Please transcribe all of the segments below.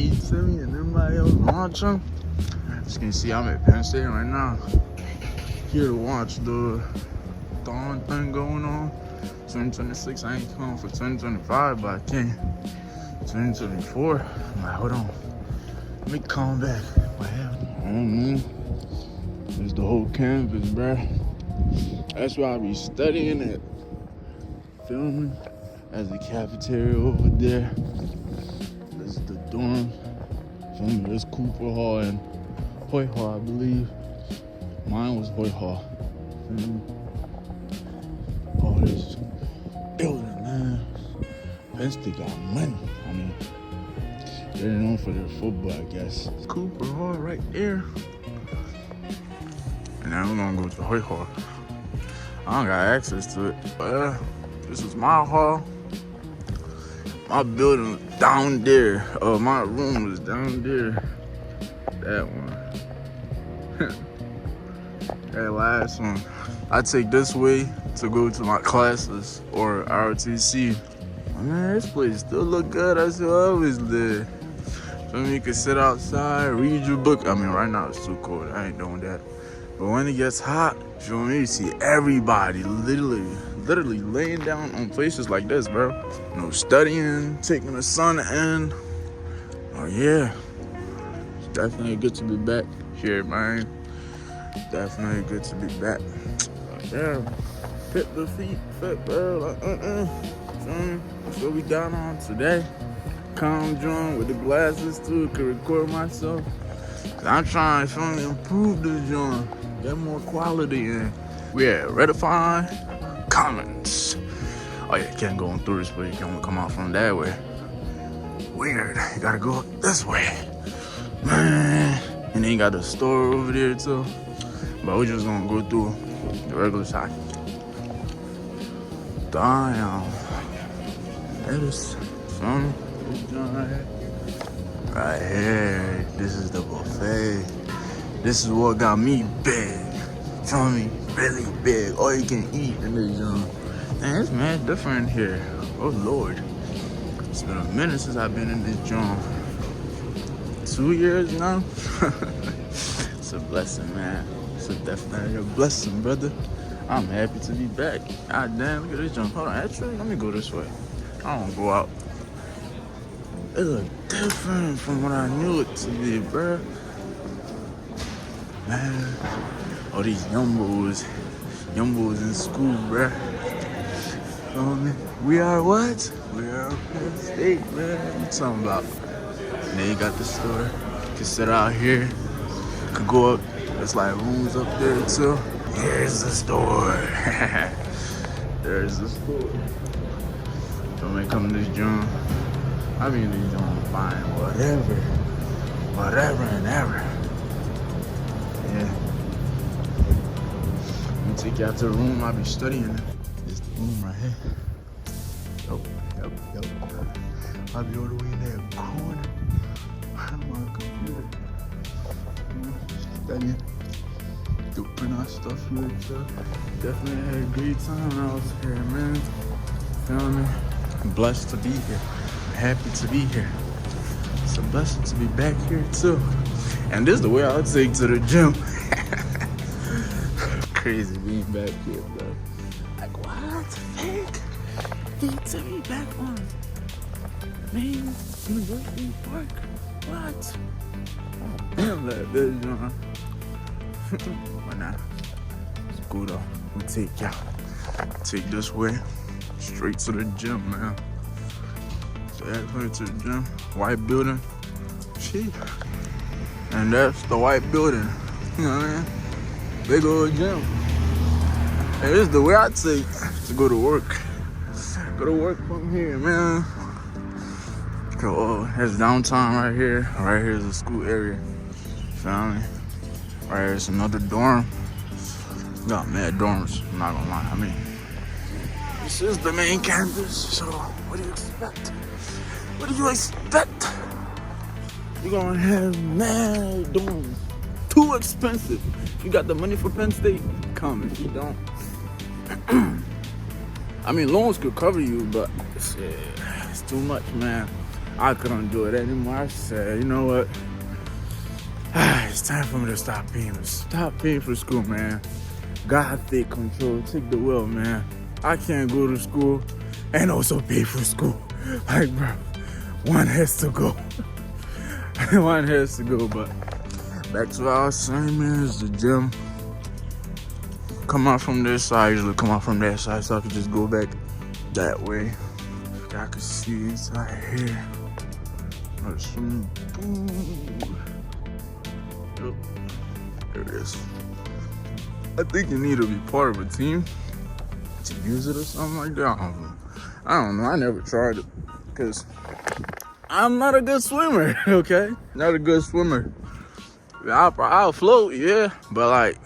me and everybody else watching. As you can see, I'm at Penn State right now. Here to watch the THON thing going on. 2026, I ain't coming for 2025, but I can. 2024, I'm like, hold on. Let me calm back. What happened? I don't know. It's the whole campus, bruh. That's why I be studying it. Filming. There's the cafeteria over there. This is the dorm. Filming. There's Cooper Hall and Hoyt Hall, I believe. Mine was Hoyt Hall. All this building, man. Penn State got money. I mean, they're known for their football, I guess. Cooper Hall right there. And now we're gonna go to Hoyt Hall. I don't got access to it, but this is my hall. My building was down there. My room was down there. That one. That last one. I take this way to go to my classes or ROTC. Man, this place still look good. That's how I always live. So you can sit outside, read your book. I mean, right now it's too cold. I ain't doing that. But when it gets hot, feel me? You see everybody literally laying down on places like this, bro. You know, studying, taking the sun in. Oh yeah, it's definitely good to be back here, man. Definitely good to be back. Yeah, fit the feet, fit, bro. Like, that's what we got on today. Calm joint with the glasses too, could record myself. I'm trying to improve this joint, get more quality in. We at Redify Commons. Oh yeah, you can't go on through this way, you can only come out from that way. Weird, you gotta go this way. Man, and then you got the store over there too. But we're just gonna go through the regular side. Damn. That is fun. Right here, this is the buffet. This is what got me big. Feel me? Really big. All you can eat in this joint. Man, it's mad different here. Oh Lord. It's been a minute since I've been in this joint. 2 years now. It's a blessing, man. It's definitely a blessing, brother. I'm happy to be back. God damn, look at this joint. Hold on, actually, let me go this way. I don't go out. It look different from what I knew it to be, bruh. Man, all these young boys in school, bruh. We are what? We are Penn State, man. What you talking about? And then you got the store. You can sit out here. You can go up. There's like rooms up there too. Here's the store. There's the store. Don't make come to this joint. I be in this joint buying whatever and ever. Yeah. Let me take you out to the room I be studying. This is the room right here. Yep. I'll be all the way in that corner. I'm on the computer. Studying. Do print out stuff here and stuff. Definitely had a great time when I was here, man. Feel me? I'm blessed to be here. Happy to be here. It's a blessing to be back here too. And this is the way I would take to the gym. Crazy being back here, bro. Like, what? Fake? Need to be back on Main University Park? What? Oh, damn, that this, you know. Why not? It's cool though. We'll take this way straight to the gym, man. To the gym. White building. Shit. And that's the white building. You know what I mean? Big old gym. And this is the way I take to go to work. Go to work from here, man. Oh, there's downtown right here. Right here is the school area. Feel me? Right here's another dorm. Got mad dorms, I'm not gonna lie. I mean, this is the main campus, so what do you expect? What do you expect? You're gonna have mad dorms. Too expensive. You got the money for Penn State? Come. If you don't, I mean, loans could cover you, but it's too much, man. I couldn't do it anymore. I said, you know what? It's time for me to stop paying for school, man. God take control, take the wheel, man. I can't go to school and also pay for school. Like, bro, one has to go. One has to go, but back to our assignments, the gym. Come out from this side, usually come out from that side, so I can just go back that way. I can see it's right here. There's some food. Yep. There it is. I think you need to be part of a team to use it or something like that. I don't know. I never tried it because I'm not a good swimmer, okay? Not a good swimmer. I'll float, yeah, but like,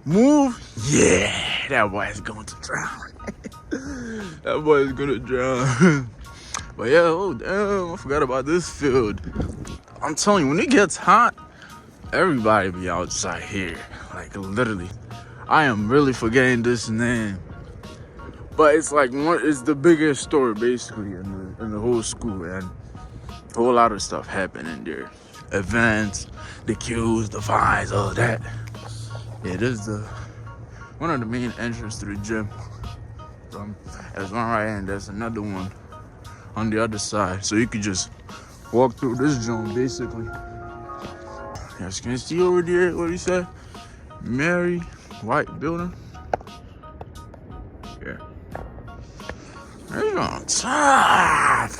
move, yeah, that boy is going to drown. That boy is gonna drown. But yeah, oh damn, I forgot about this field. I'm telling you, when it gets hot, everybody be outside here. Like literally. I am really forgetting this name. But it's like it's the biggest store basically in the whole school, and a whole lot of stuff happening there. Events, the queues, the vines, all that. Yeah, this is one of the main entrances to the gym. There's one right here and there's another one on the other side. So you could just walk through this zone basically. As you can see over there, what do you say? Mary White building. Yeah. There's on top.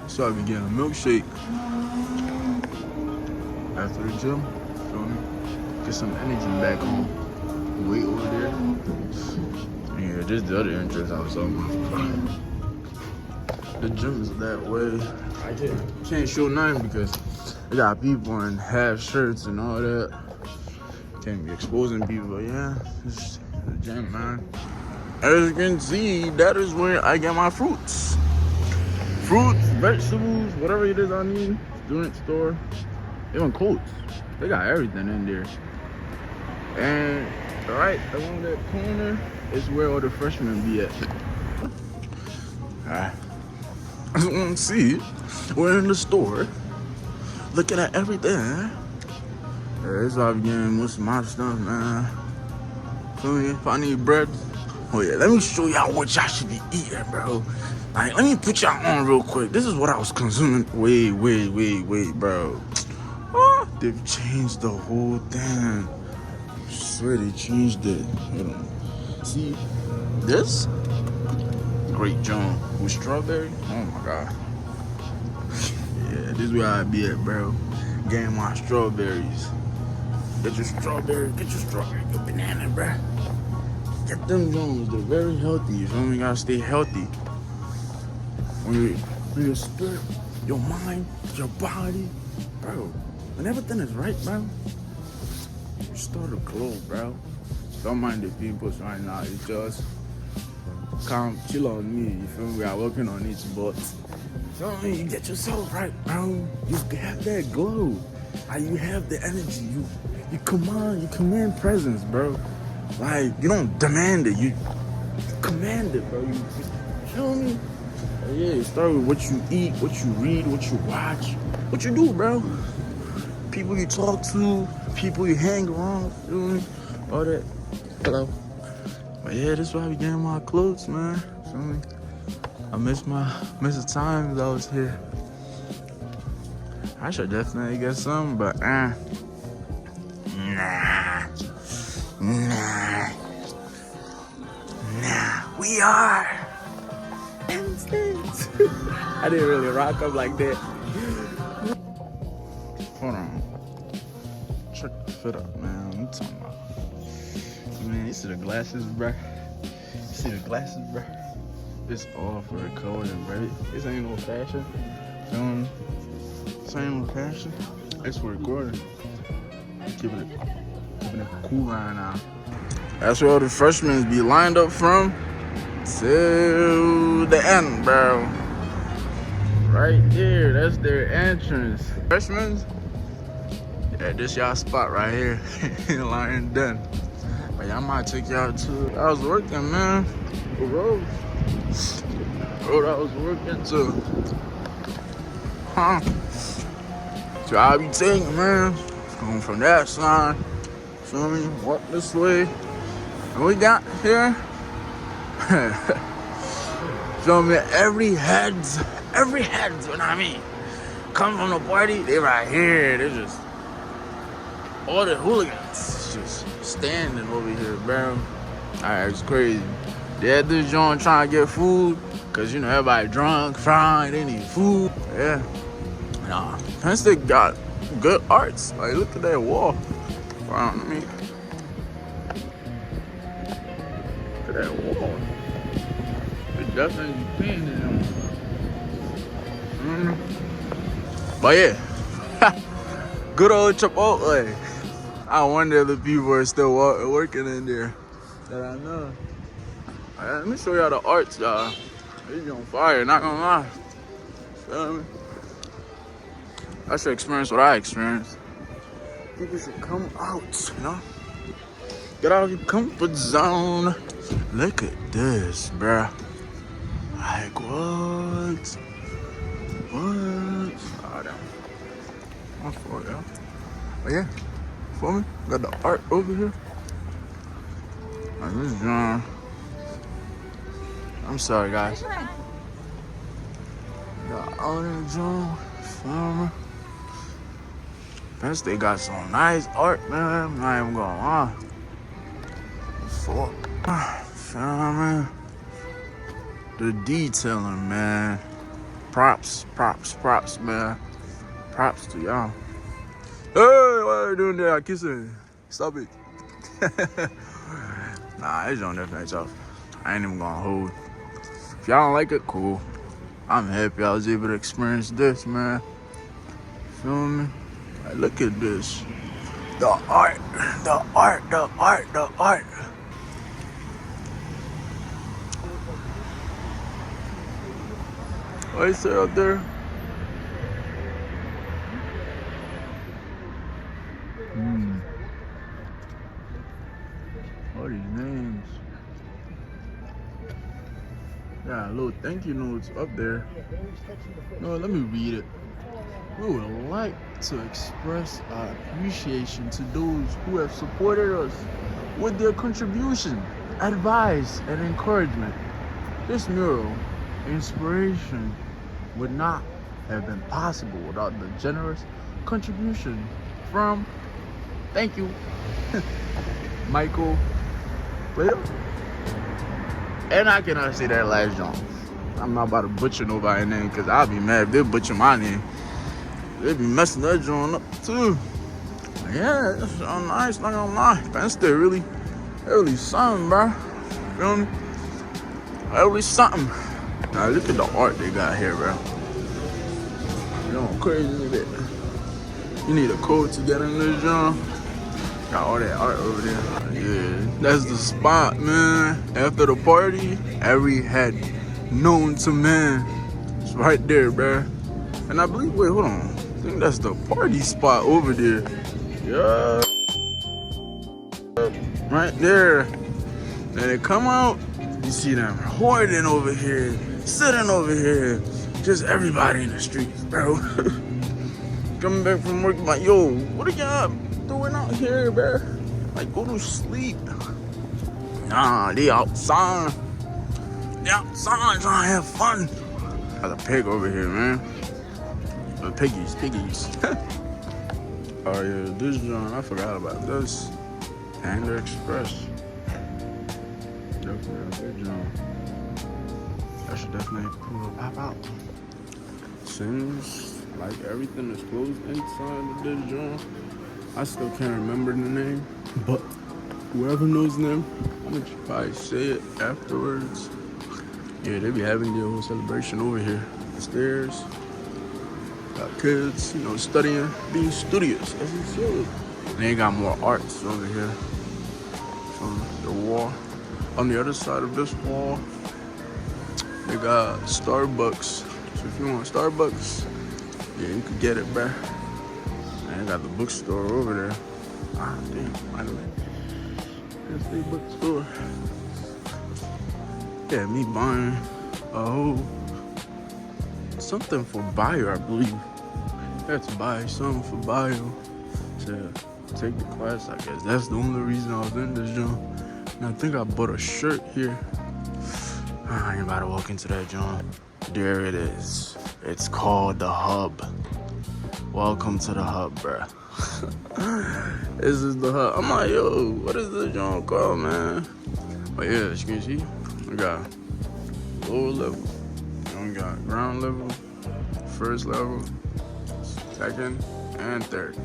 So I be getting a milkshake after the gym. Feel me? Get some energy back home. Wait over there. Yeah, this is the other entrance I was talking about. The gym is that way. I can't show nothing because they got people in half shirts and all that. Can't be exposing people, but yeah, this is the gym, man. As you can see, that is where I get my fruits. Fruits, vegetables, whatever it is I need. Student store, even coats. They got everything in there. And right along that corner is where all the freshmen be at. I just want to see. We're in the store, looking at everything. Yeah, this is how I'm getting most of my stuff, man. Feel me? If I need bread, oh yeah, let me show y'all what y'all should be eating, bro. Like, let me put y'all on real quick. This is what I was consuming. Wait, bro. Oh, they've changed the whole thing. I swear they changed it. Hold on. See, this Great John with strawberry. Oh my god. Yeah, this is where I be at, bro. Getting my strawberries. Get your strawberry, get your banana, bro. Get them Jones. They're very healthy. You feel me? You gotta stay healthy. When your spirit, your mind, your body, bro. When everything is right, bro, you start to glow, bro. Don't mind the people right now. It's just calm, chill on me. You feel me? We are working on each but you feel me? You get yourself right, bro. You have that glow. Like, you have the energy. You command presence, bro. Like, you don't demand it. You command it, bro. You feel me? Yeah, it start with what you eat, what you read, what you watch, what you do, bro. People you talk to, people you hang around, feel me? All that. Hello. But yeah, this is why we getting my clothes, man. Feel me? I miss the times I was here. I should definitely get some, but nah. We are Penn State. I didn't really rock up like that. Hold on. Check the fit up, man. I'm talking about. Man, you see the glasses, bro? It's all for the clothing, bro. This ain't no fashion. This ain't no fashion. It's for recording. Keeping it cool right now. That's where all the freshmen be lined up from till the end, bro. Right there, that's their entrance. Freshmen, yeah, this y'all spot right here. Lying done. But y'all might take y'all to. I was working, man. The road. road I was working to. Huh? So I be taking, man. Going from that side. Feel me? Walk this way. And we got here. Feel me? Every heads, what I mean. Come from the party, they right here. They're just all the hooligans just standing over here, bro. Alright, it's crazy. They had this joint trying to get food, cause you know everybody drunk, fried, they need food. Yeah. Nah. Penn State got good arts. Like look at that wall. Around me. Look at that wall. They definitely be painting them. But yeah. Good old Chipotle. I wonder if the people are still working in there that I know. Right, let me show y'all the arts, y'all. They on fire, not gonna lie. Feel me? I should experience what I experienced. People should come out, you know? Get out of your comfort zone. Look at this, bruh. Like, what? What? Oh, damn. My fault, y'all. But yeah, for me, got the art over here. Like this John. I'm sorry, guys. Got all that John. Feel me? Penn State got some nice art, man. I'm not even gonna lie. Feel me? The detailing, man. Props, man. Props to y'all. Hey, what are you doing there? Kissing. Stop it. Nah, it's on definitely tough. I ain't even gonna hold. If y'all don't like it, cool. I'm happy I was able to experience this, man. Feel me? Like, look at this. The art. What you say out there? All these names. Yeah, little thank you notes up there. No, let me read it. We would like to express our appreciation to those who have supported us with their contribution, advice, and encouragement. This mural inspiration would not have been possible without the generous contribution from, thank you, Michael Plato. And I cannot say that last jump. I'm not about to butcher nobody's name because I'll be mad if they butcher my name. They be messing that joint up too. Yeah, that's so nice, not gonna lie. Penn State really something, bro. Feel me? Really something. Now look at the art they got here, bro. You know, crazy with it. You need a code to get in this joint. Got all that art over there. Yeah, that's the spot, man. After the party, every head known to man. It's right there, bro. And I believe, wait, hold on. I think that's the party spot over there. Yeah. Right there. And they come out, you see them hoarding over here, sitting over here. Just everybody in the streets, bro. Coming back from work, like, yo, what are y'all doing out here, bro? Like, go to sleep. Nah, they outside. They outside trying to have fun. There's a pig over here, man. The piggies. Oh yeah, this John, I forgot about this. Panda Express. Definitely a good John. I should definitely pull a pop out. Seems like everything is closed inside of this John. I still can't remember the name, but whoever knows them, I'm gonna probably say it afterwards. Yeah, they be having their whole celebration over here. The stairs. Got kids, you know, studying, being studious, as you should. And they got more arts over here from the wall. On the other side of this wall, they got Starbucks. So if you want Starbucks, yeah, you could get it, bruh. And they got the bookstore over there. Ah, damn, finally. Penn State bookstore. Yeah, me buying Oh, something for bio, I believe. You had to buy something for bio to take the class, I guess. That's the only reason I was in this joint. And I think I bought a shirt here. I ain't about to walk into that joint. There it is. It's called the Hub. Welcome to the Hub, bruh. This is the Hub. I'm like, yo, what is this joint called, man? But yeah, as you can see, we got lower level. Then we got ground level, first level, second, and third.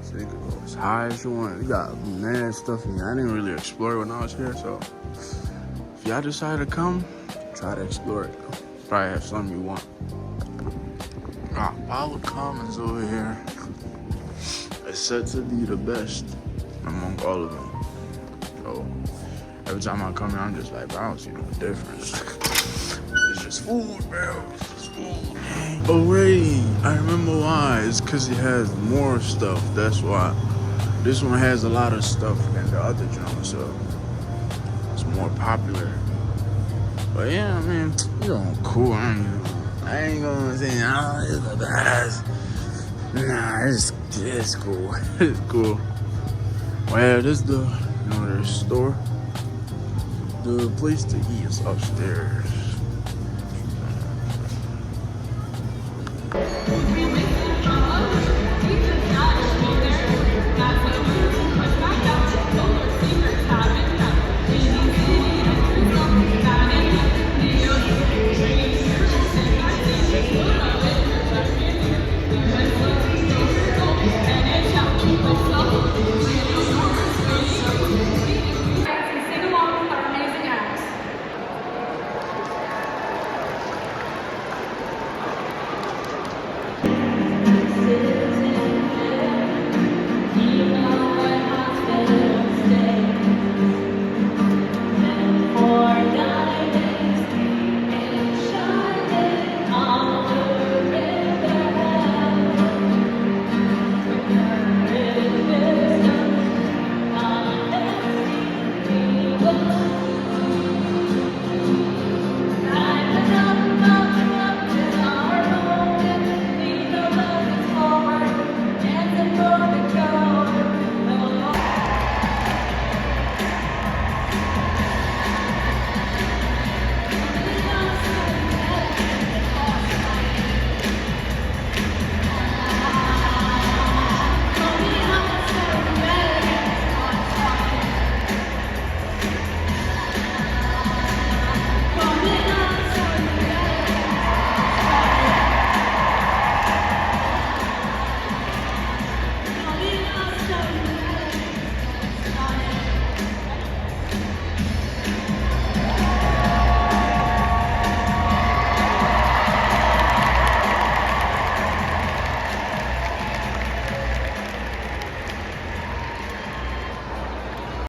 So you can go as high as you want. You got mad stuff in here. I didn't really explore when I was here, so if y'all decide to come, try to explore it. Probably have something you want. Apollo Commons over here is said to be the best among all of them. So every time I come here, I'm just like, bro, I don't see no difference. It's just food, bro. It's just food. Oh wait, I remember why. It's because it has more stuff. That's why. This one has a lot of stuff than the other joint, so it's more popular. But yeah, I mean, you know, cool. I ain't gonna say, oh, it's the best. Nah, it's cool. It's cool. Well, this is the, their store. The place to eat is upstairs.